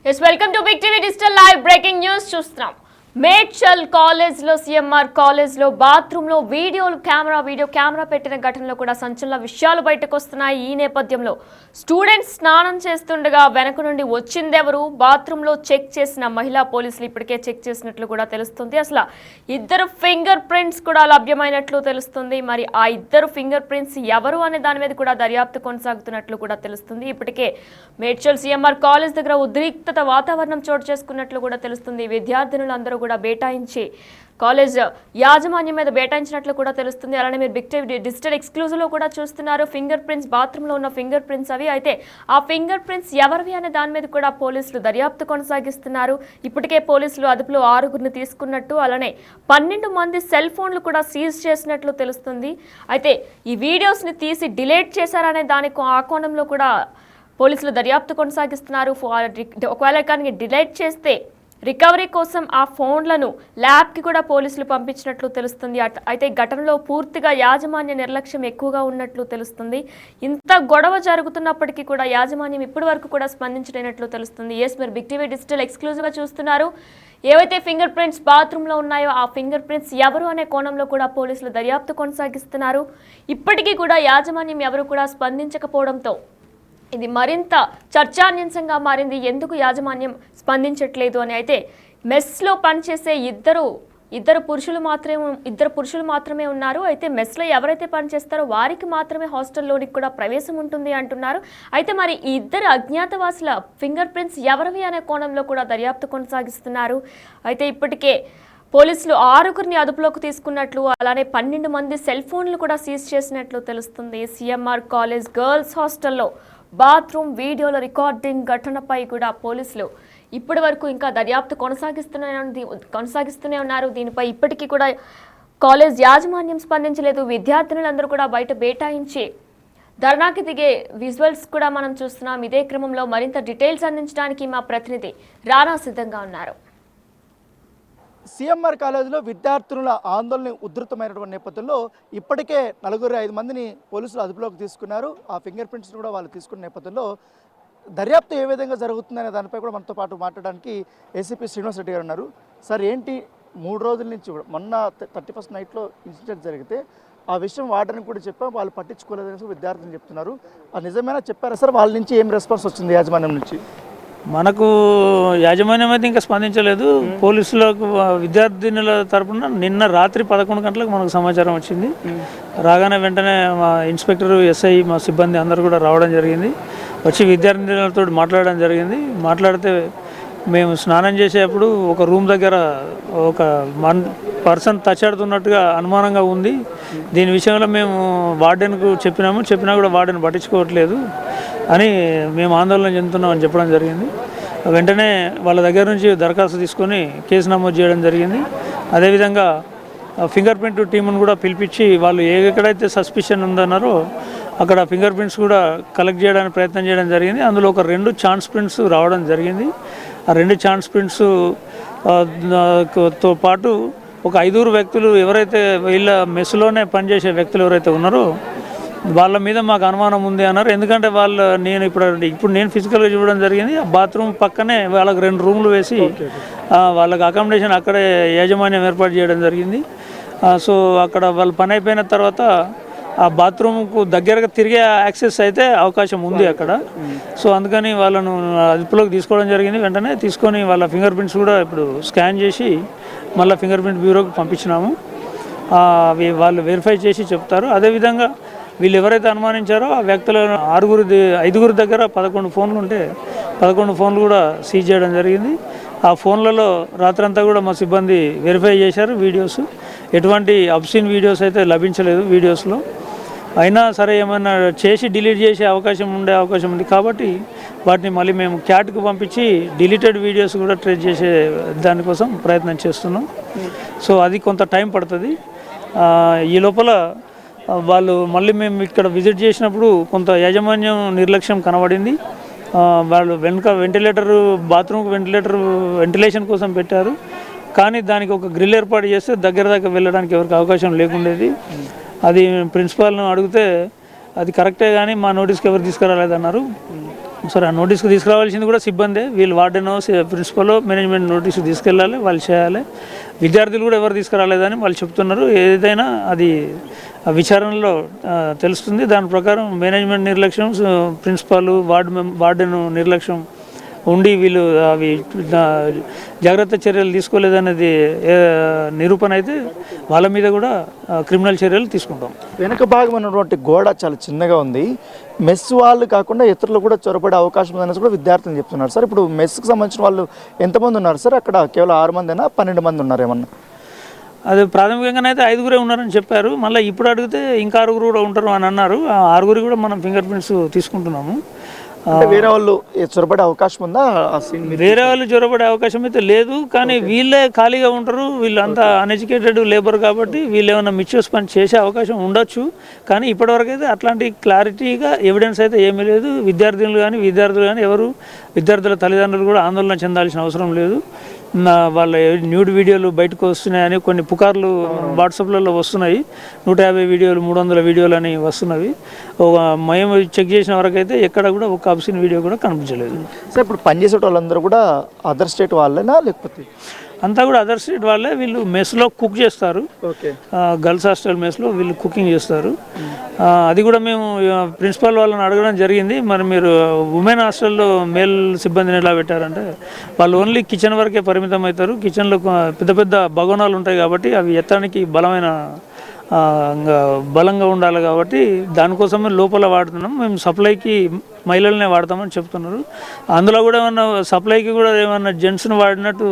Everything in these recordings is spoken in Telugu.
Yes, welcome to Big TV Digital Live Breaking News. చూస్తున్నాం మేడ్చల్ కాలేజ్ లో సిఎంఆర్ కాలేజ్ లో బాత్రూమ్ లో వీడియో కెమెరా పెట్టిన ఘటనలో కూడా సంచలన విషయాలు బయటకు వస్తున్నాయి. ఈ నేపథ్యంలో స్టూడెంట్స్ స్నానం చేస్తుండగా వెనక నుండి వచ్చిందెవరు, బాత్రూమ్ లో చెక్ చేసిన మహిళా పోలీసులు ఇప్పటికే చెక్ చేసినట్లు కూడా తెలుస్తుంది. అసలు ఇద్దరు ఫింగర్ ప్రింట్స్ కూడా లభ్యమైనట్లు తెలుస్తుంది. మరి ఆ ఇద్దరు ఫింగర్ ప్రింట్స్ ఎవరు అనే దాని మీద కూడా దర్యాప్తు కొనసాగుతున్నట్లు కూడా తెలుస్తుంది. ఇప్పటికే మేడ్చల్ సిఎంఆర్ కాలేజ్ దగ్గర ఉద్రిక్తత వాతావరణం చోటు చేసుకున్నట్లు కూడా తెలుస్తుంది. విద్యార్థినులందరూ కూడా బేటాయించి కాలేజ్ యాజమాన్యం మీద బేటాయించినట్లు కూడా తెలుస్తుంది. అలానే మీరు బిగ్ టీవీ డిజిటల్ ఎక్స్క్లూజివ్ లో కూడా చూస్తున్నారు. ఫింగర్ ప్రింట్స్, బాత్రూమ్ లో ఉన్న ఫింగర్ ప్రింట్స్ అవి. అయితే ఆ ఫింగర్ ప్రింట్స్ ఎవరివి అనే దాని మీద కూడా పోలీసులు దర్యాప్తు కొనసాగిస్తున్నారు. ఇప్పటికే పోలీసులు అదుపులో 6గురిని తీసుకున్నట్టు, అలానే 12 మంది సెల్ ఫోన్లు కూడా సీజ్ చేసినట్లు తెలుస్తుంది. అయితే ఈ వీడియోస్ ని తీసి డిలీట్ చేశారనే దానికి ఆ కోణంలో కూడా పోలీసులు దర్యాప్తు కొనసాగిస్తున్నారు. ఒకవేళ కానీ డిలీట్ చేస్తే రికవరీ కోసం ఆ ఫోన్లను ల్యాబ్కి కూడా పోలీసులు పంపించినట్లు తెలుస్తుంది. అయితే ఘటనలో పూర్తిగా యాజమాన్య నిర్లక్ష్యం ఎక్కువగా ఉన్నట్లు తెలుస్తుంది. ఇంత గొడవ జరుగుతున్నప్పటికీ కూడా యాజమాన్యం ఇప్పటి వరకు కూడా స్పందించలేనట్లు తెలుస్తుంది. ఎస్, మీరు బిగ్ టీవీ డిజిటల్ ఎక్స్క్లూజివ్గా చూస్తున్నారు. ఏవైతే ఫింగర్ ప్రింట్స్ బాత్రూంలో ఉన్నాయో ఆ ఫింగర్ ప్రింట్స్ ఎవరు అనే కోణంలో కూడా పోలీసులు దర్యాప్తు కొనసాగిస్తున్నారు. ఇప్పటికీ కూడా యాజమాన్యం ఎవరు కూడా స్పందించకపోవడంతో ఇది మరింత చర్చాన్యాంశంగా మారింది. ఎందుకు యాజమాన్యం స్పందించట్లేదు అని. అయితే మెస్లో పనిచేసే ఇద్దరు పురుషులు మాత్రమే ఉన్నారు. అయితే మెస్లో ఎవరైతే పనిచేస్తారో వారికి మాత్రమే హాస్టల్లోనికి కూడా ప్రవేశం ఉంటుంది అంటున్నారు. అయితే మరి ఈ ఇద్దరు అజ్ఞాతవాసుల ఫింగర్ ప్రింట్స్ ఎవరివి అనే కోణంలో కూడా దర్యాప్తు కొనసాగిస్తున్నారు. అయితే ఇప్పటికే పోలీసులు 6గురిని అదుపులోకి తీసుకున్నట్లు, అలానే 12 మంది సెల్ ఫోన్లు కూడా సీజ్ చేసినట్లు తెలుస్తుంది. సిఎంఆర్ కాలేజ్ గర్ల్స్ హాస్టల్లో బాత్రూమ్ వీడియోల రికార్డింగ్ ఘటనపై కూడా పోలీసులు ఇప్పటి వరకు ఇంకా దర్యాప్తు కొనసాగిస్తూనే ఉన్నారు. దీనిపై ఇప్పటికీ కూడా కాలేజ్ యాజమాన్యం స్పందించలేదు. విద్యార్థినులందరూ కూడా బయట బేటాయించి ధర్నాకి దిగే విజువల్స్ కూడా మనం చూస్తున్నాం. ఇదే క్రమంలో మరింత డీటెయిల్స్ అందించడానికి మా ప్రతినిధి రానా సిద్ధంగా ఉన్నారు. సిఎంఆర్ కాలేజీలో విద్యార్థుల ఆందోళన ఉధృతమైనటువంటి నేపథ్యంలో ఇప్పటికే 4-5 మందిని పోలీసులు అదుపులోకి తీసుకున్నారు. ఆ ఫింగర్ ప్రింట్స్ కూడా వాళ్ళు తీసుకున్న నేపథ్యంలో దర్యాప్తు ఏ విధంగా జరుగుతుందనే దానిపై కూడా మనతో పాటు మాట్లాడడానికి ఏసీపీ శ్రీనివాస్ రెడ్డి గారు ఉన్నారు. సార్, ఏంటి 3 రోజుల నుంచి కూడా మొన్న 31st నైట్లో ఇన్సిడెంట్ జరిగితే ఆ విషయం వార్డెన్కి కూడా చెప్పాం, వాళ్ళు పట్టించుకోలేదని విద్యార్థులు చెప్తున్నారు. అది నిజమేనా చెప్పారా సార్? వాళ్ళ నుంచి ఏం రెస్పాన్స్ వచ్చింది యాజమాన్యం నుంచి? మనకు యాజమాన్యం అయితే ఇంకా స్పందించలేదు. పోలీసులకు విద్యార్థినుల తరపున నిన్న రాత్రి 11 గంటలకు మనకు సమాచారం వచ్చింది. రాగానే వెంటనే మా ఇన్స్పెక్టర్, ఎస్ఐ, మా సిబ్బంది అందరూ కూడా రావడం జరిగింది. వచ్చి విద్యార్థినులతో మాట్లాడడం జరిగింది. మాట్లాడితే మేము స్నానం చేసేటప్పుడు ఒక రూమ్ దగ్గర ఒక పర్సన్ తచ్చాడుతున్నట్టుగా అనుమానంగా ఉంది. దీని విషయంలో మేము వార్డెన్కు చెప్పినా కూడా వార్డెన్ పట్టించుకోవట్లేదు అని మేము ఆందోళన చెందుతున్నామని చెప్పడం జరిగింది. వెంటనే వాళ్ళ దగ్గర నుంచి దరఖాస్తు తీసుకొని కేసు నమోదు చేయడం జరిగింది. అదేవిధంగా ఫింగర్ ప్రింట్ టీమును కూడా పిలిపించి వాళ్ళు ఎక్కడైతే సస్పిషన్ ఉందన్నారో అక్కడ ఫింగర్ ప్రింట్స్ కూడా కలెక్ట్ చేయడానికి ప్రయత్నం చేయడం జరిగింది. అందులో ఒక 2 ఛాన్స్ ప్రింట్స్ రావడం జరిగింది. ఆ 2 ఛాన్స్ ప్రింట్స్ తో పాటు ఒక 5 వ్యక్తులు ఎవరైతే వీళ్ళ మెస్లోనే పనిచేసే వ్యక్తులు ఎవరైతే ఉన్నారో వాళ్ళ మీద మాకు అనుమానం ఉంది అన్నారు. ఎందుకంటే నేను ఇప్పుడు ఫిజికల్గా చూడడం జరిగింది. ఆ బాత్రూమ్ పక్కనే వాళ్ళకి 2 రూమ్లు వేసి వాళ్ళకి అకామిడేషన్ అక్కడే యాజమాన్యం ఏర్పాటు చేయడం జరిగింది. సో అక్కడ వాళ్ళు పని అయిపోయిన తర్వాత ఆ బాత్రూమ్కు దగ్గరగా తిరిగే యాక్సెస్ అయితే అవకాశం ఉంది అక్కడ. సో అందుకని వాళ్ళను అదుపులోకి తీసుకోవడం జరిగింది. వెంటనే తీసుకొని వాళ్ళ ఫింగర్ ప్రింట్స్ కూడా ఇప్పుడు స్కాన్ చేసి మళ్ళీ ఫింగర్ ప్రింట్ బ్యూరోకి పంపించినాము. అవి వాళ్ళు వెరిఫై చేసి చెప్తారు. అదేవిధంగా వీళ్ళు ఎవరైతే అనుమానించారో ఆ వ్యక్తుల 5గురి దగ్గర 11 ఫోన్లు ఉంటే 11 ఫోన్లు కూడా సీజ్ చేయడం జరిగింది. ఆ ఫోన్లలో రాత్రంతా కూడా మా సిబ్బంది వెరిఫై చేశారు. వీడియోస్ ఎటువంటి అబ్సీన్ వీడియోస్ అయితే లభించలేదు వీడియోస్లో. అయినా సరే ఏమైనా చేసి డిలీట్ చేసే అవకాశం ఉంది కాబట్టి వాటిని మళ్ళీ మేము క్యాట్కు పంపించి డిలీటెడ్ వీడియోస్ కూడా ట్రేస్ చేసే దానికోసం ప్రయత్నం చేస్తున్నాం. సో అది కొంత టైం పడుతుంది. ఈ లోపల వాళ్ళు మళ్ళీ మేము ఇక్కడ విజిట్ చేసినప్పుడు కొంత యాజమాన్యం నిర్లక్ష్యం కనబడింది. వాళ్ళు బాత్రూమ్కి వెంటిలేషన్ కోసం పెట్టారు. కానీ దానికి ఒక గ్రిల్ ఏర్పాటు చేస్తే దగ్గర వెళ్ళడానికి ఎవరికి అవకాశం లేకుండేది. అది ప్రిన్సిపాల్ను అడిగితే అది కరెక్టే కానీ మా నోటీస్కి ఎవరు తీసుకురాలేదన్నారు. సరే, ఆ నోటీస్కి తీసుకురావాల్సింది కూడా సిబ్బందే. వీళ్ళు వార్డెనో ప్రిన్సిపల్ మేనేజ్మెంట్ నోటీస్కి తీసుకెళ్ళాలి, వాళ్ళు చేయాలి. విద్యార్థులు కూడా ఎవరు తీసుకురాలేదని వాళ్ళు చెప్తున్నారు. ఏదైనా అది విచారణలో తెలుస్తుంది. దాని ప్రకారం మేనేజ్మెంట్ నిర్లక్ష్యం, ప్రిన్సిపాల్ వార్డెన్ నిర్లక్ష్యం ఉండి వీళ్ళు అవి జాగ్రత్త చర్యలు తీసుకోలేదనేది నిరూపణ అయితే వాళ్ళ మీద కూడా క్రిమినల్ చర్యలు తీసుకుంటాం. వెనక భాగం ఉన్నటువంటి గోడ చాలా చిన్నగా ఉంది. మెస్ వాళ్ళు కాకుండా ఇతరులు కూడా చొరబడే అవకాశం ఉందనేసి కూడా విద్యార్థులు చెప్తున్నారు సార్. ఇప్పుడు మెస్కి సంబంధించిన వాళ్ళు ఎంతమంది ఉన్నారు సార్? అక్కడ కేవలం 6 మందినా 12 మంది ఉన్నారు ఏమన్నా? అది ప్రాథమికంగానైతే 5గురే ఉన్నారని చెప్పారు. మళ్ళీ ఇప్పుడు అడిగితే ఇంకా 6గురు కూడా ఉంటారు అని అన్నారు. ఆ 6గురి కూడా మనం ఫింగర్ ప్రింట్స్ తీసుకుంటున్నాము. వేరే వాళ్ళు చొరబడే అవకాశం ఉందా? వేరే వాళ్ళు చొరబడే అవకాశం అయితే లేదు, కానీ వీళ్ళే ఖాళీగా ఉంటారు. వీళ్ళంతా అన్ఎడ్యుకేటెడ్ లేబర్ కాబట్టి వీళ్ళు ఏమైనా మిస్యూస్ పని చేసే అవకాశం ఉండొచ్చు. కానీ ఇప్పటివరకు అయితే అట్లాంటి క్లారిటీగా ఎవిడెన్స్ అయితే ఏమీ లేదు. విద్యార్థులు కానీ ఎవరు విద్యార్థుల తల్లిదండ్రులు కూడా ఆందోళన చెందాల్సిన అవసరం లేదు. వాళ్ళ న్యూడ్ వీడియోలు బయటకు వస్తున్నాయని కొన్ని పుకార్లు వాట్సాప్లలో వస్తున్నాయి. 150 వీడియోలు 300 వీడియోలు అని వస్తున్నవి. మేము చెక్ చేసిన వరకు అయితే ఎక్కడ కూడా ఒక అబ్సిన్ వీడియో కూడా కనిపించలేదు. సార్ ఇప్పుడు పనిచేసే వాళ్ళందరూ కూడా అదర్ స్టేట్ వాళ్ళేనా లేకపోతే? అంతా కూడా అదర్ స్టేట్ వాళ్ళే. వీళ్ళు మెస్లో కుక్ చేస్తారు. గర్ల్స్ హాస్టల్ మెస్లో వీళ్ళు కుకింగ్ చేస్తారు. అది కూడా మేము ప్రిన్సిపాల్ వాళ్ళని అడగడం జరిగింది. మరి మీరు ఉమెన్ హాస్టల్లో మేల్ సిబ్బందిని ఎలా పెట్టారంటే వాళ్ళు ఓన్లీ కిచెన్ వరకే పరిమితం అవుతారు. కిచెన్లో పెద్ద పెద్ద భగోనాలు ఉంటాయి కాబట్టి అవి ఎత్తడానికి బలంగా ఉండాలి కాబట్టి దానికోసమే లోపల వాడుతున్నాం. మేము సప్లైకి మహిళలనే వాడతామని చెప్తున్నారు. అందులో కూడా ఏమన్నా సప్లైకి కూడా ఏమన్నా జెంట్స్ని వాడినట్టు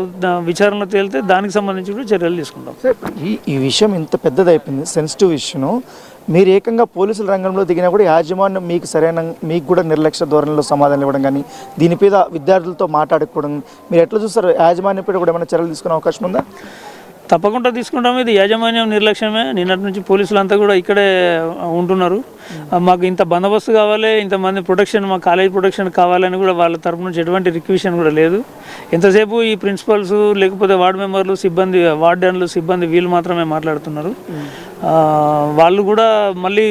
విచారణ తేలితే దానికి సంబంధించి కూడా చర్యలు తీసుకుంటాం. ఈ విషయం ఇంత పెద్దదైపోయింది, సెన్సిటివ్ ఇష్యూను. మీరు ఏకంగా పోలీసుల రంగంలో దిగినా కూడా యాజమాన్యం మీకు కూడా నిర్లక్ష్య ధోరణిలో సమాధానం ఇవ్వడం కానీ దీని మీద విద్యార్థులతో మాట్లాడుకోవడం మీరు ఎట్లా చూస్తారు? యాజమాన్యం పైన కూడా ఏమైనా చర్యలు తీసుకునే అవకాశం ఉందా? తప్పకుండా తీసుకుంటాం. ఇది యాజమాన్యం నిర్లక్ష్యమే. నిన్నటి నుంచి పోలీసులు అంతా కూడా ఇక్కడే ఉంటున్నారు. మాకు ఇంత బందోబస్తు కావాలి, ఇంతమంది ప్రొటెక్షన్, మా కాలేజ్ ప్రొటెక్షన్ కావాలని కూడా వాళ్ళ తరపు నుంచి ఎటువంటి రిక్వెషన్ కూడా లేదు. ఎంతసేపు ఈ ప్రిన్సిపల్స్ లేకపోతే వార్డు మెంబర్లు వార్డెన్లు సిబ్బంది వీళ్ళు మాత్రమే మాట్లాడుతున్నారు. వాళ్ళు కూడా మళ్ళీ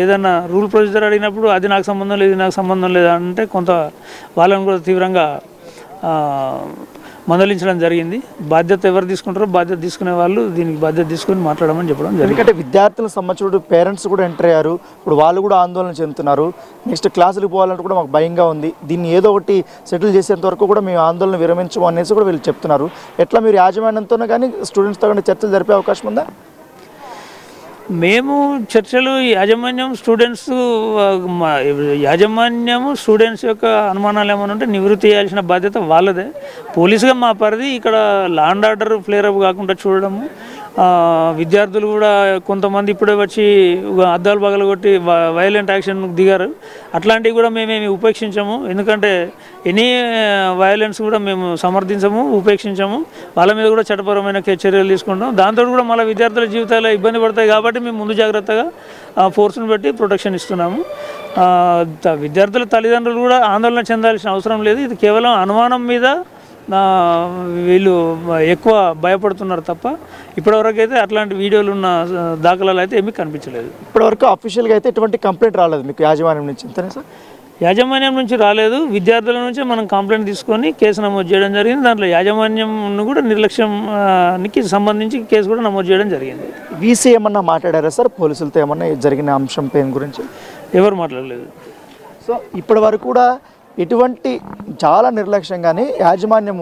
ఏదైనా రూల్ ప్రొసీజర్ అడిగినప్పుడు అది నాకు సంబంధం లేదు, ఇది నాకు సంబంధం లేదు అంటే కొంత వాళ్ళని కూడా తీవ్రంగా మందలించడం జరిగింది. బాధ్యత ఎవరు తీసుకుంటారో బాధ్యత తీసుకునే వాళ్ళు దీనికి బాధ్యత తీసుకొని మాట్లాడమని చెప్పడం జరిగింది. ఎందుకంటే విద్యార్థులకు సంబంధించిన పేరెంట్స్ కూడా ఎంటర్ అయ్యారు. ఇప్పుడు వాళ్ళు కూడా ఆందోళన చెందుతున్నారు. నెక్స్ట్ క్లాసులకు పోవాలంటే కూడా మాకు భయంగా ఉంది. దీన్ని ఏదో ఒకటి సెటిల్ చేసేంత వరకు కూడా మేము ఆందోళన విరమించము అనేసి కూడా వీళ్ళు చెప్తున్నారు. ఎట్లా మీరు యాజమాన్యంతోనే కానీ స్టూడెంట్స్తో కానీ చర్చలు జరిపే అవకాశం ఉందా? మేము చర్చలు యాజమాన్యం స్టూడెంట్స్ యొక్క అనుమానాలు ఏమైనా ఉంటే నివృత్తి చేయాల్సిన బాధ్యత వాళ్ళదే. పోలీసుగా మా పరిధి ఇక్కడ law and order flare up కాకుండా చూడడము. విద్యార్థులు కూడా కొంతమంది ఇప్పుడే వచ్చి అద్దాలు పగలగొట్టి వైలెంట్ యాక్షన్ దిగారు. అట్లాంటివి కూడా మేమేమి ఉపేక్షించము. ఎందుకంటే ఎనీ వైలెన్స్ కూడా మేము సమర్థించము, ఉపేక్షించము. వాళ్ళ మీద కూడా చట్టపరమైన చర్యలు తీసుకుంటాం. దాంతో కూడా మళ్ళీ విద్యార్థుల జీవితాలు ఇబ్బంది పడతాయి కాబట్టి మేము ముందు జాగ్రత్తగా ఫోర్స్ను బట్టి ప్రొటెక్షన్ ఇస్తున్నాము. విద్యార్థుల తల్లిదండ్రులు కూడా ఆందోళన చెందాల్సిన అవసరం లేదు. ఇది కేవలం అనుమానం మీద వీళ్ళు ఎక్కువ భయపడుతున్నారు తప్ప ఇప్పటివరకు అయితే అట్లాంటి వీడియోలు ఉన్న దాఖలాలు అయితే ఏమీ కనిపించలేదు. ఇప్పటివరకు అఫీషియల్గా అయితే ఎటువంటి కంప్లైంట్ రాలేదు మీకు యాజమాన్యం నుంచి? అంతేనా సార్? యాజమాన్యం నుంచి రాలేదు. విద్యార్థుల నుంచే మనం కంప్లైంట్ తీసుకొని కేసు నమోదు చేయడం జరిగింది. దాంట్లో యాజమాన్యంను కూడా నిర్లక్ష్యానికి సంబంధించి కేసు కూడా నమోదు చేయడం జరిగింది. వీసీ ఏమన్నా మాట్లాడారా సార్ పోలీసులతో? ఏమన్నా జరిగిన అంశం పేరు గురించి ఎవరు మాట్లాడలేదు. సో ఇప్పటి వరకు కూడా ఎటువంటి చాలా నిర్లక్ష్యంగానే యాజమాన్యం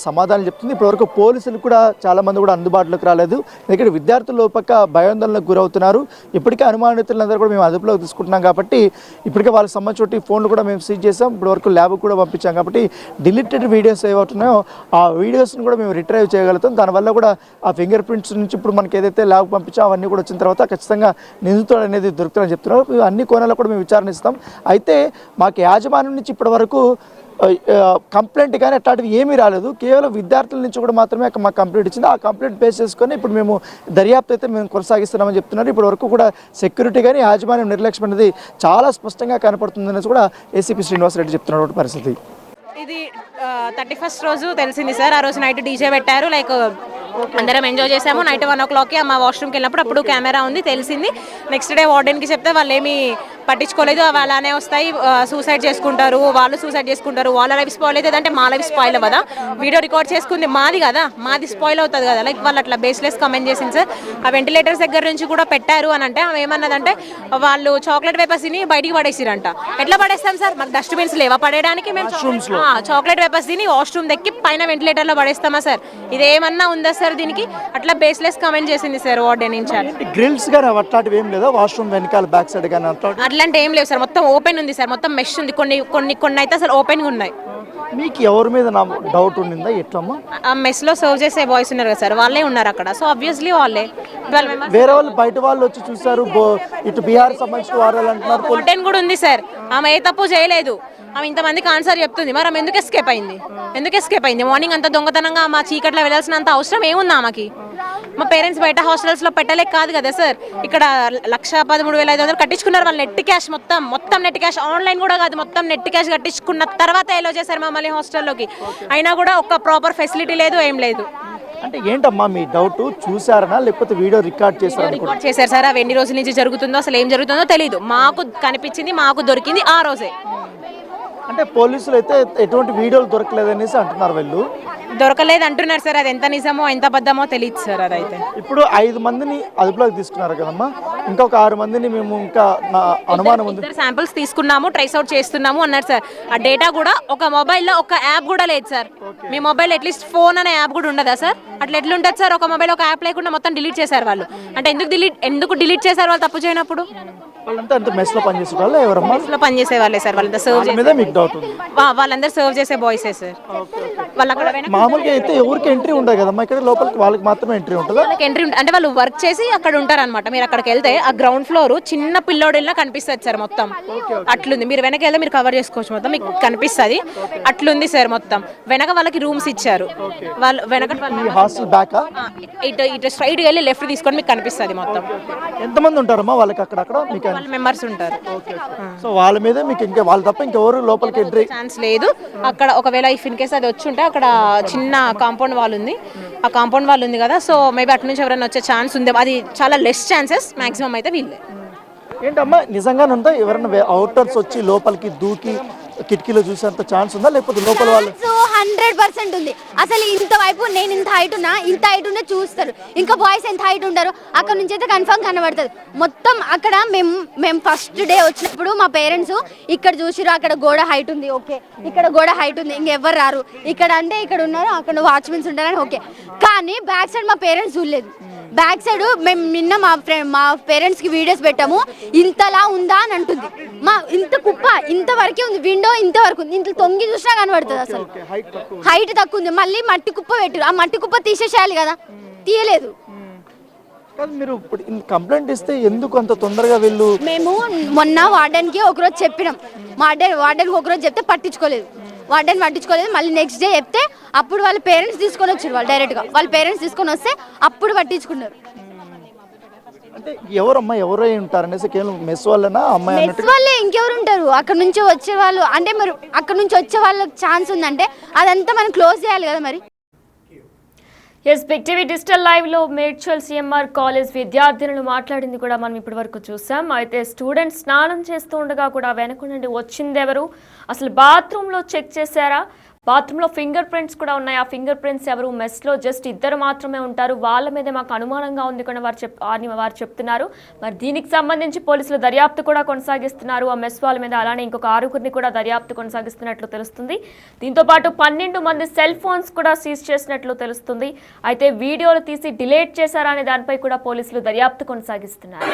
సమాధానం చెప్తుంది. ఇప్పటివరకు పోలీసులు కూడా చాలామంది కూడా అందుబాటులోకి రాలేదు. ఎందుకంటే విద్యార్థులు పక్క భయాందోళనకు గురవుతున్నారు. ఇప్పటికే అనుమానితులందరూ కూడా మేము అదుపులోకి తీసుకుంటున్నాం కాబట్టి ఇప్పటికే వాళ్ళకి సంబంధించిన ఫోన్లు కూడా మేము సీజ్ చేసాం. ఇప్పటివరకు ల్యాబ్కి కూడా పంపించాం కాబట్టి డిలీటెడ్ వీడియోస్ ఏవవుతున్నాయో ఆ వీడియోస్ని కూడా మేము రిట్రైవ్ చేయగలుగుతాం. దానివల్ల కూడా ఆ ఫింగర్ ప్రింట్స్ నుంచి ఇప్పుడు మనకి ఏదైతే ల్యాబ్కి పంపించామో అవన్నీ కూడా వచ్చిన తర్వాత ఖచ్చితంగా నిందితుడు అనేది దొరుకుతారని చెప్తున్నారు. అన్ని కోణాల్లో కూడా మేము విచారణ ఇస్తాం. అయితే మాకు యాజమాన్యం నుంచి వరకు కంప్లైంట్ కానీ అట్లాంటివి ఏమీ రాలేదు. కేవలం విద్యార్థుల నుంచి కూడా మాత్రమే మాకు కంప్లైంట్ ఇచ్చింది. ఆ కంప్లైంట్ బేస్ చేసుకొని ఇప్పుడు మేము దర్యాప్తు అయితే మేము కొనసాగిస్తున్నామని చెప్తున్నారు. ఇప్పటి వరకు కూడా సెక్యూరిటీ కానీ యాజమాన్యం నిర్లక్ష్యం అనేది చాలా స్పష్టంగా కనపడుతుందనేసి కూడా ఏసీపీ శ్రీనివాసరెడ్డి చెప్తున్నటువంటి పరిస్థితి. ఇది 31st రోజు తెలిసింది సార్. ఆ రోజు నైట్ డీజే పెట్టారు. లైక్ అందరం ఎంజాయ్ చేసాము. నైట్ 1 o'clockకి మా వాష్రూమ్కి వెళ్ళినప్పుడు అప్పుడు కెమెరా ఉంది తెలిసింది. నెక్స్ట్ డే వార్డెన్కి చెప్తే వాళ్ళు ఏమి పట్టించుకోలేదు, అవి అలానే వస్తాయి, సూసైడ్ చేసుకుంటారు, వాళ్ళు సూసైడ్ చేసుకుంటారు, వాళ్ళ లైఫ్ స్పాయిల్ అవుతుంది అంటే మా లైఫ్ స్పాయిల్ అవ్వదా? వీడియో రికార్డ్ చేసుకుంది మాది కదా, మాది స్పాయిల్ అవుతుంది కదా. లైక్ వాళ్ళు అట్లా బేస్లెస్ కమెంట్ చేసింది సార్. ఆ వెంటిలేటర్స్ దగ్గర నుంచి కూడా పెట్టారు అని అంటే ఆమె ఏమన్నదంటే వాళ్ళు చాక్లెట్ వేపర్స్ని బయటికి పడేసిరంట. ఎట్లా పడేస్తాం సార్? మాకు డస్ట్బిన్స్ లేవా పడేయడానికి? మేము చాక్లెట్ వేపర్స్ తిని వాష్రూమ్ దక్కి పైన వెంటిలేటర్లో పడేస్తామా సార్? ఇదేమన్నా ఉందా సార్ దీనికి? అట్లా బేస్లెస్ కమెంట్ చేసింది సార్ వార్డెన్ ఇన్ఛార్జ్. గ్రిల్స్ కానీ అట్లాంటివి ఏం లేదా? వాష్రూమ్ వెనకాల బ్యాక్ సైడ్ కానీ అట్లాంటి ఏం లేవు సార్, మొత్తం ఓపెన్ ఉంది సార్, మొత్తం మెష్ ఉంది. కొన్ని అయితే అసలు ఓపెన్గా ఉన్నాయి. మీకు ఎవరి మీద నా డౌట్ ఉండిందా ఎట్లమ్మా? ఆ మెస్లో సర్వ్ చేసే బాయ్స్ ఉన్నారు కదా సార్, వాళ్ళే ఉన్నారు అక్కడ. సో ఆబ్వియస్లీ వాళ్ళే 12 మెంబర్స్. వేరే వాళ్ళు బయట వాళ్ళు వచ్చి చూసారు, ఇటు బీహార్ సంబంధించిన వారు అంటున్నారు. వార్డెన్ కూడా ఉంది సార్, ఆమె ఏ తప్పు చేయలేదు. ఆమె ఇంతమందికి ఆన్సర్ చెప్తుంది, మరి ఆమె ఎందుకు ఎస్కేప్ అయింది? మార్నింగ్ అంత దొంగతనంగా మా చీకట్లో వెళ్ళాల్సినంత అవసరం ఏముంది ఆమెకి? మా పేరెంట్స్ బయట హాస్టల్స్లో పెట్టలేక కాదు కదా సార్, ఇక్కడ 1,13,500 కట్టించుకున్నారు వాళ్ళు. నెట్ క్యాష్ మొత్తం నెట్ క్యాష్, ఆన్లైన్ కూడా కాదు, మొత్తం నెట్ క్యాష్ కట్టించుకున్న తర్వాత ఎలో చేశారు మమ్మల్ని హాస్టల్లోకి. అయినా కూడా ఒక ప్రాపర్ ఫెసిలిటీ లేదు, ఏం లేదు. అంటే ఏంటమ్మా మీ డౌట్? చూసారనా లేకపోతే వీడియో రికార్డ్ చేశారు? రికార్డ్ చేశారు సార్. అవి ఎన్ని రోజుల నుంచి జరుగుతుందో అసలు ఏం జరుగుతుందో తెలియదు. మాకు కనిపించింది, మాకు దొరికింది ఆ రోజే. అంటే పోలీసులు అయితే ఎటువంటి వీడియోలు దొరకలేదనేసి అంటున్నారు వీళ్ళు. దొరకలేదు అంటున్నారు సార్, అది ఎంత నిజమో ఎంత అబద్ధమో తెలియదు సార్. అదైతే ఇప్పుడు 5 మందిని అదుపులోకి తీసుకున్నారు కదమ్మా, ఇంకొక 6 మందిని మేము ఇంకా నా అనుమానం ఉంది. ఇద్దరు శాంపిల్స్ తీసుకున్నాము, ట్రైస్ అవుట్ చేస్తున్నాము అన్నారు సార్. ఆ డేటా కూడా ఒక మొబైల్లో ఒక యాప్ కూడా లేదు సార్. మీ మొబైల్ అట్లీస్ట్ ఫోన్ అనే యాప్ కూడా ఉండదా సార్? అట్లా ఎట్లుంటుంది సార్? ఒక మొబైల్ ఒక యాప్ లేకుండా మొత్తం డిలీట్ చేశారు వాళ్ళు. అంటే ఎందుకు డిలీట్ చేశారు వాళ్ళు తప్పు చేయనప్పుడు? వాళ్ళంతా అంత మెస్లో పనిచేసే వాళ్ళు ఎవరమ్మా? మెస్లో పనిచేసే వాళ్ళే సార్. వాళ్ళంతా సర్వ్ మీద మీకు డౌట్ ఉంది? వాళ్ళందరూ సర్వ్ చేసే బాయ్సే సార్. వాళ్ళు అక్కడ మామూలుగా అయితే ఎవరికి ఎంట్రీ ఉండదు కదమ్మా, ఇక్కడ లోపలికి వాళ్ళకి మాత్రమే ఎంట్రీ ఉంటుందా? వాళ్ళకి ఎంట్రీ అంటే వాళ్ళు వర్క్ చేసి అక్కడ ఉంటారు అనమాట. మీరు అక్కడికి వెళ్తే ఆ గ్రౌండ్ ఫ్లోర్ చిన్న పిల్లోడిలా కనిపిస్తుంది సార్ మొత్తం. అట్లుంది, మీరు వెనక వెళ్తే మీరు కవర్ చేసుకోవచ్చు, మొత్తం మీకు కనిపిస్తుంది. అట్లుంది సార్ మొత్తం. వెనక వాళ్ళకి రూమ్స్ ఇచ్చారు. వాళ్ళు వెనక హాస్టల్ బ్యాక్ ఇటు స్ట్రైట్ వెళ్ళి లెఫ్ట్ తీసుకొని మీకు కనిపిస్తుంది మొత్తం. ఎంతమంది ఉంటారమ్మా వాళ్ళకి అక్కడక్కడ? మీకు 12 మెంబర్స్ ఉంటారు. సో వాళ్ళ మీద మీకు ఇంకా వాళ్ళు తప్ప ఇంకెవరు లోపలికి ఎంట్రీ ఛాన్స్ లేదు అక్కడ. ఒకవేళ ఇఫ్ ఇన్ కేస్ అది వచ్చి ఉంటే అక్కడ చిన్న కాంపౌండ్ వాల్ ఉంది, ఆ కాంపౌండ్ వాల్ ఉంది కదా, సో మేబీ అటు నుంచి ఎవరైనా వచ్చే ఛాన్స్ ఉంది. అది చాలా లెస్ ఛాన్సెస్, మాక్సిమం అయితే వీళ్ళే. ఏంటమ్మా నిజంగానే ఉందా? ఎవరైనా అవుటర్స్ వచ్చి లోపలికి దూకి కిటికీలో చూసేంత ఛాన్స్ ఉందా లేకపోతే లోపల వాళ్ళు? 100% ఉంది. అసలు ఇంత వైపు నేను ఇంత హైట్ ఉన్నా చూస్తారు, ఇంకా బాయ్స్ ఎంత హైట్ ఉంటారు అక్కడ నుంచి అయితే కన్ఫర్మ్ కనబడుతుంది మొత్తం. అక్కడ మేము ఫస్ట్ డే వచ్చినప్పుడు మా పేరెంట్స్ ఇక్కడ చూసిరు, అక్కడ గోడ హైట్ ఉంది, ఓకే, ఇక్కడ గోడ హైట్ ఉంది, ఇంకెవ్వరు రారు ఇక్కడ అంటే ఇక్కడ ఉన్నారు, అక్కడ వాచ్మెన్స్ ఉంటారని ఓకే. కానీ బ్యాక్ సైడ్ మా పేరెంట్స్ చూడలేదు. బ్యాక్ సైడ్ మేము నిన్న మా పేరెంట్స్కి వీడియోస్ పెట్టాము, ఇంతలా ఉందా అని అంటుంది. ఇంత కుప్ప ఇంతవరకే ఉంది, విండో ఇంతవరకు ఉంది, ఇంత తొంగి చూసినా కనబడుతుంది. అసలు హైట్ తక్కువ ఉంది. మళ్ళీ మట్టి కుప్ప పెట్టారు, ఆ మట్టి కుప్ప తీసేసేయాలి కదా, తీయలేదు. మీరు కంప్లైంట్ ఇస్తే ఎందుకు అంత తొందరగా వీళ్ళు? మేము మొన్న వార్డెన్కి ఒకరోజు చెప్పినాం, వార్డెన్కి ఒకరోజు చెప్తే పట్టించుకోలేదు. మళ్ళీ నెక్స్ట్ డే చెప్తే అప్పుడు వాళ్ళ పేరెంట్స్ తీసుకొని వచ్చారు. వాళ్ళు డైరెక్ట్గా వాళ్ళ పేరెంట్స్ తీసుకొని వస్తే అప్పుడు పట్టించుకున్నారు. అంటే ఎవరమ్మా ఎవరై ఉంటారు అనేసి కేవలం మెస్ వాళ్ళనా అమ్మాయి మెస్ వాళ్ళే, ఇంకెవరు ఉంటారు? అక్కడ నుంచి వచ్చే వాళ్ళు అంటే మరి అక్కడ నుంచి వచ్చే వాళ్ళకి ఛాన్స్ ఉందంటే అదంతా మనం క్లోజ్ చేయాలి కదా మరి. ఎస్ బిగ్ టీవీ డిజిటల్ లైవ్లో మేడ్చల్ సిఎంఆర్ కాలేజ్ విద్యార్థినులు మాట్లాడింది కూడా మనం ఇప్పటి వరకు చూసాం. అయితే స్టూడెంట్స్ స్నానం చేస్తూ ఉండగా కూడా వెనక నుండి వచ్చింది ఎవరు, అసలు బాత్రూంలో చెక్ చేశారా, బాత్రూంలో ఫింగర్ ప్రింట్స్ కూడా ఉన్నాయి, ఆ ఫింగర్ ప్రింట్స్ ఎవరు, మెస్లో జస్ట్ ఇద్దరు మాత్రమే ఉంటారు, వాళ్ళ మీదే మాకు అనుమానంగా ఉంది కూడా వారు చెప్తున్నారు. మరి దీనికి సంబంధించి పోలీసులు దర్యాప్తు కూడా కొనసాగిస్తున్నారు ఆ మెస్ వాళ్ళ మీద. అలానే ఇంకొక 6గురిని కూడా దర్యాప్తు కొనసాగిస్తున్నట్లు తెలుస్తుంది. దీంతోపాటు 12 మంది సెల్ ఫోన్స్ కూడా సీజ్ చేసినట్లు తెలుస్తుంది. అయితే వీడియోలు తీసి డిలీట్ చేశారా అనే దానిపై కూడా పోలీసులు దర్యాప్తు కొనసాగిస్తున్నారు.